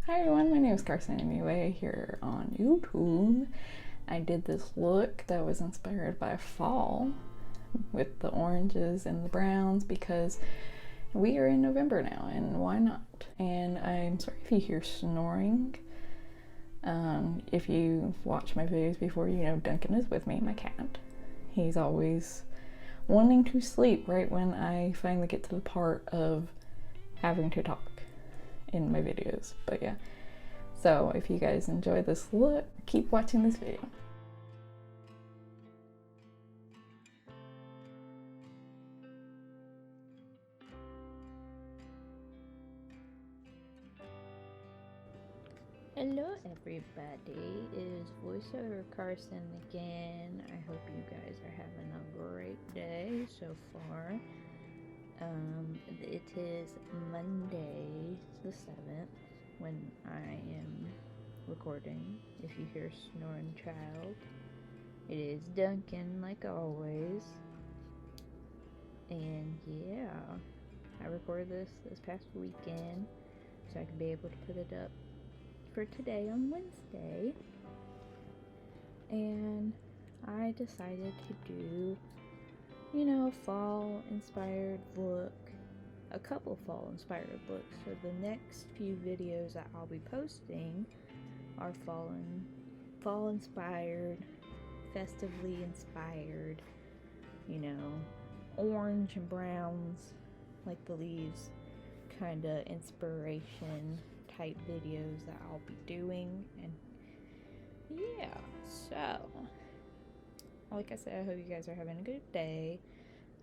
Hi everyone, my name is Carson anyway here on YouTube. I did this look that was inspired by fall with the oranges and the browns because we are in November now and why not? And I'm sorry if you hear snoring. If you've watched my videos before, you know Duncan is with me, my cat. He's always wanting to sleep right when I finally get to the part of having to talk in my videos. But yeah, so if you guys enjoy this look, keep watching this video. Hello everybody, it is voiceover Carson again. I hope you guys are having a great day so far. It is Monday the 7th when I am recording. If you hear snoring child, it is Duncan like always. And yeah, I recorded this past weekend so I could be able to put it up for today on Wednesday, and I decided to do, you know, a fall inspired look, a couple fall inspired looks. So the next few videos that I'll be posting are fall inspired, festively inspired, you know, orange and browns like the leaves kind of inspiration type videos that I'll be doing. And yeah, so like I said, I hope you guys are having a good day.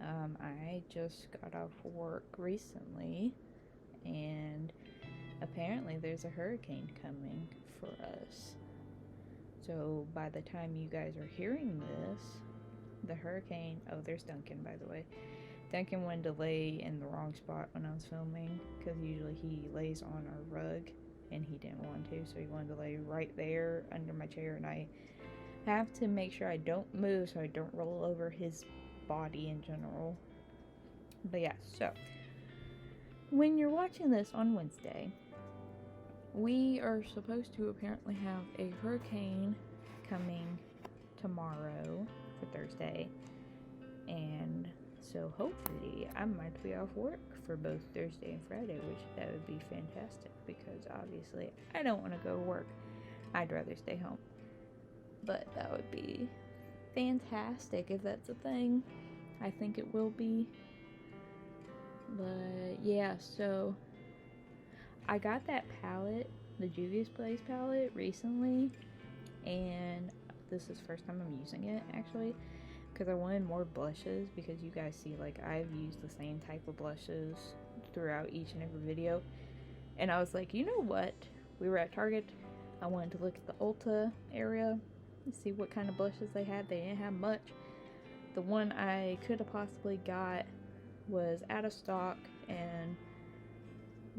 I just got off work recently and apparently there's a hurricane coming for us. So by the time you guys are hearing this, the hurricane, oh, there's Duncan, by the way. Duncan wanted to lay in the wrong spot when I was filming because usually he lays on our rug and he didn't want to, so he wanted to lay right there under my chair, and I have to make sure I don't move so I don't roll over his body in general. But yeah, so when you're watching this on Wednesday, we are supposed to apparently have a hurricane coming tomorrow for Thursday, and so hopefully I might be off work for both Thursday and Friday, which that would be fantastic because obviously I don't want to go to work. I'd rather stay home. But that would be fantastic if that's a thing. I think it will be. But yeah, so I got that palette, the Juvia's Place palette, recently, and this is the first time I'm using it actually. Because I wanted more blushes, because you guys see, like, I've used the same type of blushes throughout each and every video. And I was like, you know what? We were at Target. I wanted to look at the Ulta area and see what kind of blushes they had. They didn't have much. The one I could have possibly got was out of stock. And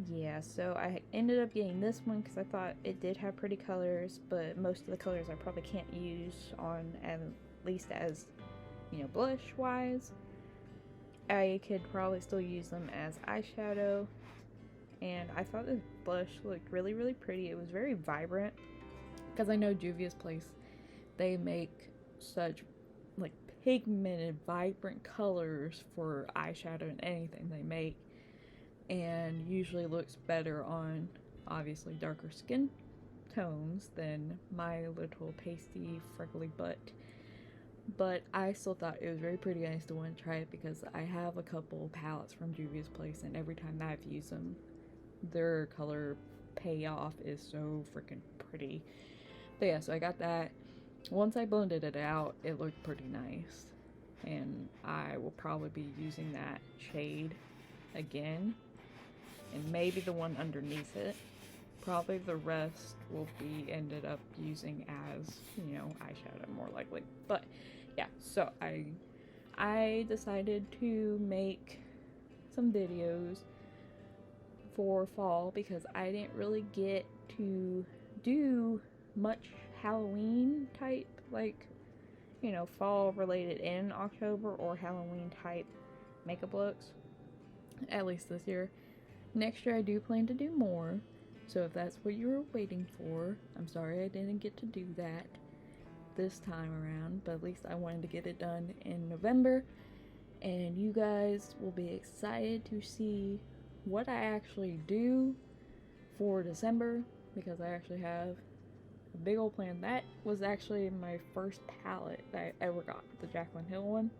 yeah, so I ended up getting this one because I thought it did have pretty colors. But most of the colors I probably can't use on at least as, you know, blush wise. I could probably still use them as eyeshadow, and I thought this blush looked really, really pretty. It was very vibrant because I know Juvia's Place, they make such like pigmented, vibrant colors for eyeshadow and anything they make, and usually looks better on obviously darker skin tones than my little pasty, freckly butt. But I still thought it was very pretty, and I still want to try it because I have a couple palettes from Juvia's Place, and every time that I've used them, their color payoff is so freaking pretty. But yeah, so I got that. Once I blended it out, it looked pretty nice, and I will probably be using that shade again, and maybe the one underneath it. Probably the rest will be ended up using as, you know, eyeshadow more likely. But yeah, so I decided to make some videos for fall because I didn't really get to do much Halloween type, like, you know, fall related in October or Halloween type makeup looks, at least this year. Next year I do plan to do more, So if that's what you were waiting for, I'm sorry I didn't get to do that this time around, but at least I wanted to get it done in November, and you guys will be excited to see what I actually do for December, because I actually have a big old plan. That was actually my first palette that I ever got, the Jaclyn Hill one.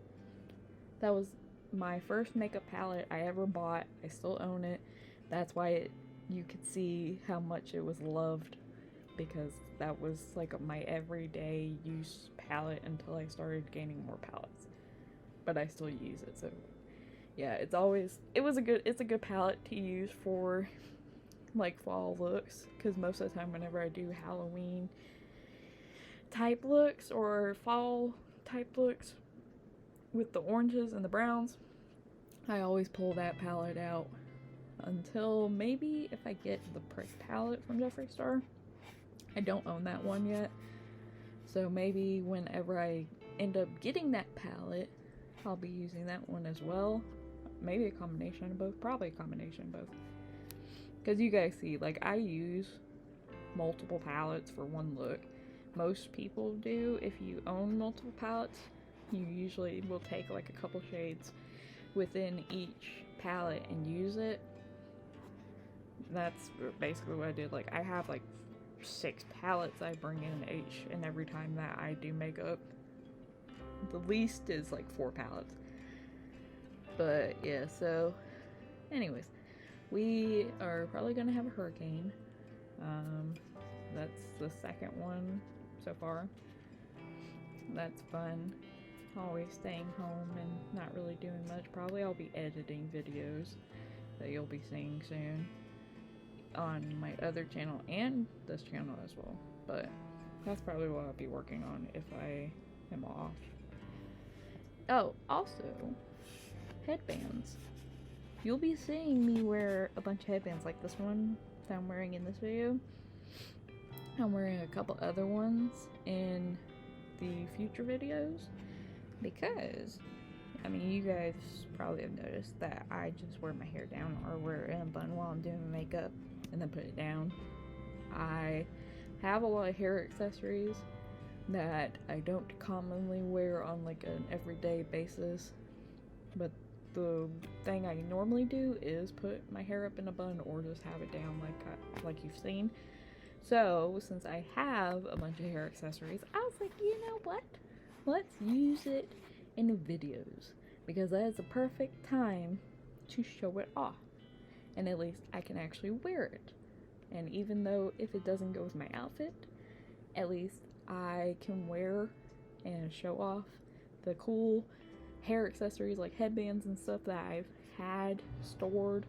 That was my first makeup palette I ever bought. I still own it. That's why you could see how much it was loved, because that was like my everyday use palette until I started gaining more palettes. But I still use it, so yeah, it's a good palette to use for like fall looks, because most of the time whenever I do Halloween type looks or fall type looks with the oranges and the browns, I always pull that palette out until maybe if I get the Prick palette from Jeffree Star. I don't own that one yet, so maybe whenever I end up getting that palette, I'll be using that one as well. Maybe a combination of both, probably a combination of both. Because you guys see, like, I use multiple palettes for one look. Most people do. If you own multiple palettes, you usually will take like a couple shades within each palette and use it. That's basically what I did. Like, I have like 6 palettes I bring in each and every time that I do makeup. The least is like 4 palettes. But yeah, so anyways, we are probably gonna have a hurricane. That's the second one so far. That's fun. Always staying home and not really doing much. Probably I'll be editing videos that you'll be seeing soon on my other channel and this channel as well. But that's probably what I'll be working on if I am off. Oh, also, headbands. You'll be seeing me wear a bunch of headbands like this one that I'm wearing in this video. I'm wearing a couple other ones in the future videos because, I mean, you guys probably have noticed that I just wear my hair down or wear it in a bun while I'm doing makeup and then put it down. I have a lot of hair accessories that I don't commonly wear on like an everyday basis, but the thing I normally do is put my hair up in a bun or just have it down like you've seen. So since I have a bunch of hair accessories, I was like, you know what? Let's use it in the videos because that is the perfect time to show it off. And at least I can actually wear it. And even though if it doesn't go with my outfit, at least I can wear and show off the cool hair accessories like headbands and stuff that I've had stored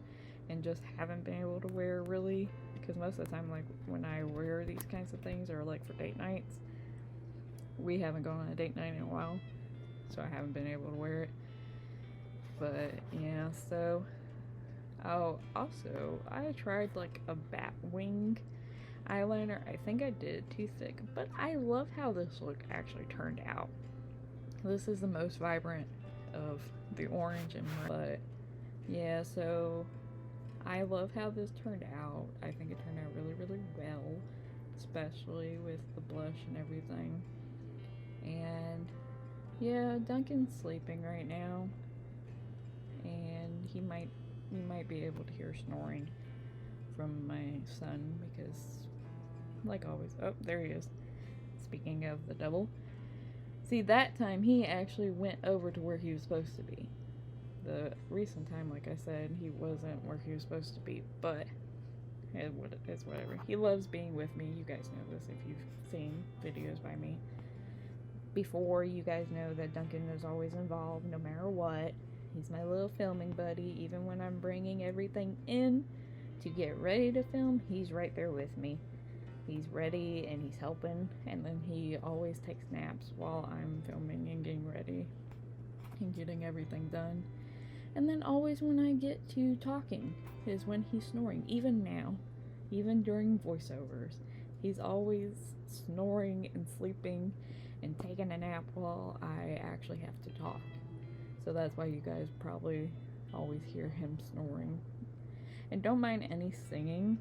and just haven't been able to wear really, because most of the time, like, when I wear these kinds of things are like for date nights. We haven't gone on a date night in a while, so I haven't been able to wear it. But yeah, so also I tried like a bat wing eyeliner. I think I did it too thick, but I love how this look actually turned out. This is the most vibrant of the orange and red, but yeah, so I love how this turned out. I think it turned out really, really well, especially with the blush and everything. And yeah, Duncan's sleeping right now, and you might be able to hear snoring from my son because, like always, oh, there he is. Speaking of the double, see, that time he actually went over to where he was supposed to be. The recent time, like I said, he wasn't where he was supposed to be, but it's whatever. He loves being with me. You guys know this if you've seen videos by me before. You guys know that Duncan is always involved no matter what. He's my little filming buddy. Even when I'm bringing everything in to get ready to film, he's right there with me. He's ready and he's helping, and then he always takes naps while I'm filming and getting ready and getting everything done. And then always when I get to talking is when he's snoring. Even now, even during voiceovers, he's always snoring and sleeping and taking a nap while I actually have to talk. So that's why you guys probably always hear him snoring. And don't mind any singing.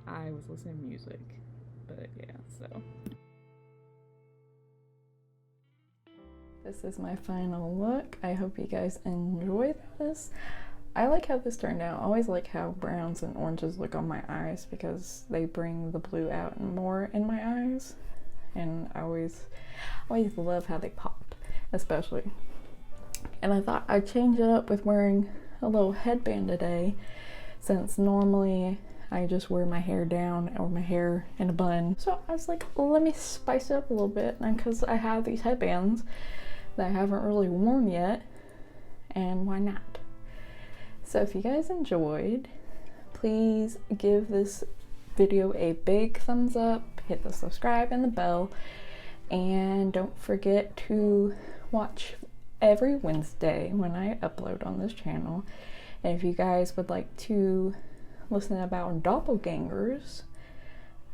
I was listening to music. But yeah, so. This is my final look. I hope you guys enjoy this. I like how this turned out. I always like how browns and oranges look on my eyes because they bring the blue out more in my eyes. And I always love how they pop, especially. And I thought I'd change it up with wearing a little headband today, since normally I just wear my hair down or my hair in a bun. So I was like, let me spice it up a little bit, and because I have these headbands that I haven't really worn yet, and why not? So if you guys enjoyed, please give this video a big thumbs up, hit the subscribe and the bell, and don't forget to watch every Wednesday when I upload on this channel. And if you guys would like to listen about doppelgangers,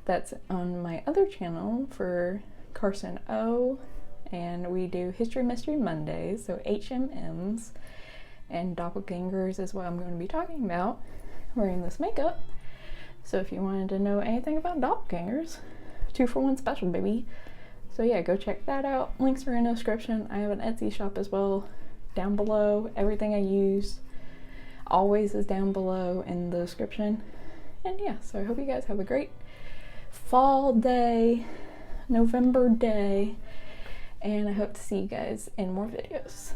that's on my other channel for Carson O, and we do History Mystery Mondays, so HMMs, and doppelgangers is what I'm going to be talking about wearing this makeup. So if you wanted to know anything about doppelgangers, 2-for-1 special, baby. So yeah, go check that out. Links are in the description. I have an Etsy shop as well down below. Everything I use always is down below in the description. And yeah, so I hope you guys have a great fall day, November day, and I hope to see you guys in more videos.